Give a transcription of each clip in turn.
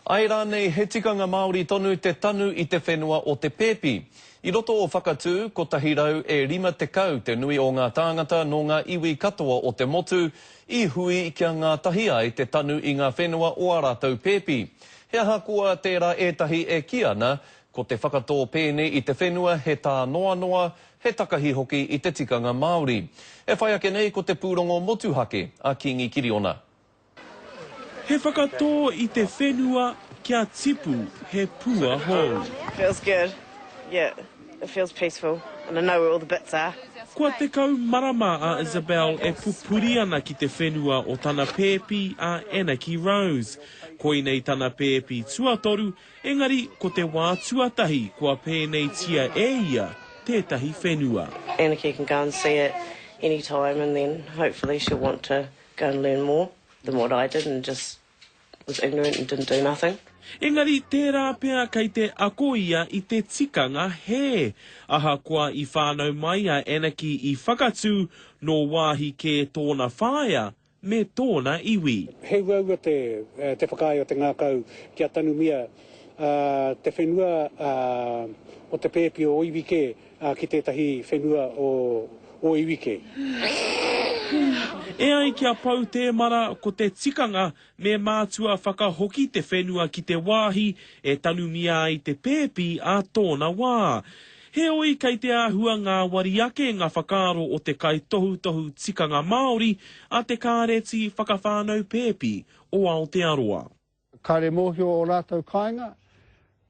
Ai rānei he tikanga Māori tonu te tanu I te whenua o te Pēpi. I roto o whakatū, ko tahirau e 50 te nui o ngā tāngata no ngā iwi katoa o te motu, I hui kia ngā tahi ai te tanu I ngā whenua o a rātou Pēpi. He aha kua tērā ētahi e ki ana, ko te whakatō pēnei I te whenua he tā noa noa, he takahi hoki I te tikanga Māori. E whai ake nei ko te pūrongo motuhake, a Kingi Kiriona. He whakatō I te whenua kia tipu he pua hou. Feels good. Yeah, it feels peaceful. And I know where all the bits are. Kua te kau marama a Isabel e pupuri ana ki te whenua o tana Pēpi a Anarchy Rose. Koi nei tana Pēpi tuatoru, engari ko te wā tuatahi kua pēnei tia e ia tētahi whenua. Anarchy can go and see it any time and then hopefully she'll want to go and learn more than what I did and just was ignorant and didn't do nothing. Engari tērā pēr kei te ako ia I te tikanga he. Aha kua I whānau mai a Anarchy I whakatū no wāhi ke tōna whāia me tōna iwi. Hei waua te whakai o te ngākau kia tanu mia te whenua o te Pēpi o Iwike ki tētahi whenua o Iwike. E ai kia pau te mara ko te tikanga me mātua whakahoki te whenua ki te wāhi e tanu mia I te Pēpi a tōna wā. He oi kei te āhua ngā wariake ngā whakaaro o te kai tohu tikanga Māori a te kāreti whakawhānau Pēpi o Aotearoa. Kare mōhio o rātou kāinga,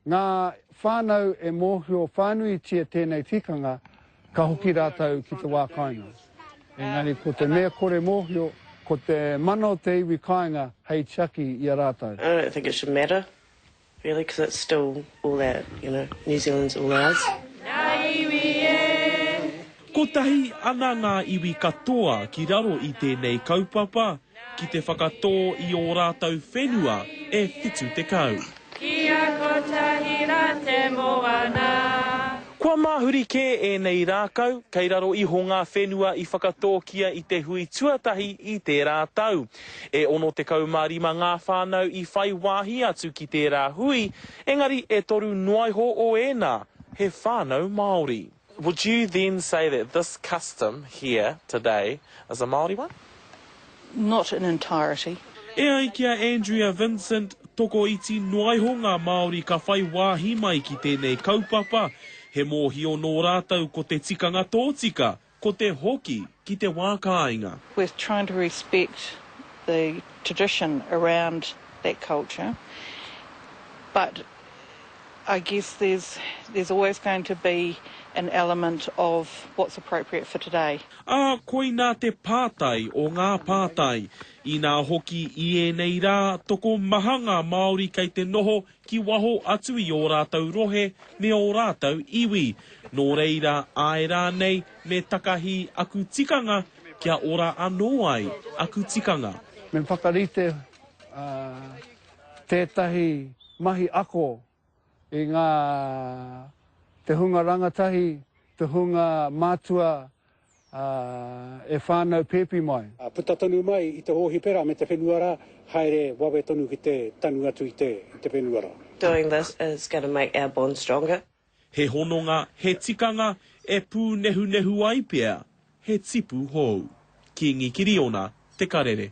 ngā whānau e mōhio whānui tia tēnei tikanga ka hoki rātou ki te wā kāinga. Engari, ko te mea kore mōhio, ko te mana o te iwi kāinga, hei tiaki I a rātou. I don't think it should matter, really, because it's still all that, you know, New Zealand's all ours. Ko tahi ana ngā iwi katoa ki raro I tēnei kaupapa, ki te whakatō I o rātou whenua e whitu te kau. Kia kotahira te moana. Kua mahuri ke e nei rākau, kei raro I ho ngā whenua I whakatō kia I te hui tuatahi I te rātau. E ono te kaumārima ngā whānau I whai wāhi atu ki te rā hui, engari e toru noaiho o ēnā, he whānau Māori. Would you then say that this custom here today is a Māori one? Not in entirety. E ai kia Andrea Vincent, toko iti noaiho ngā Māori ka whai wāhi mai ki tēnei kaupapa, he mōhio nō rātou ko te tikanga tōtika, ko te hoki ki te wākāinga. We're trying to respect the tradition around that culture, but I guess there's always going to be an element of what's appropriate for today. Koi nā te pātai o ngā pātai, I nā hoki I e nei rā toko mahanga Māori kei te noho ki waho atu I o rātou rohe me o rātou iwi. Nō reira ai rānei me takahi aku tikanga kia ora anō ai aku tikanga. Me whakarite tētahi mahi ako I ngā te hunga rangatahi, te hunga mātua e whānau Pēpi mai. Puta tonu mai I te hōhi pera me te whenuara, haere wawe tonu ki te tanu atu I te whenuara. Doing this is going to make our bond stronger. He hononga, he tikanga, e pū nehu ai pia, he tipu hou. Kingi Kiriona, Te Karere.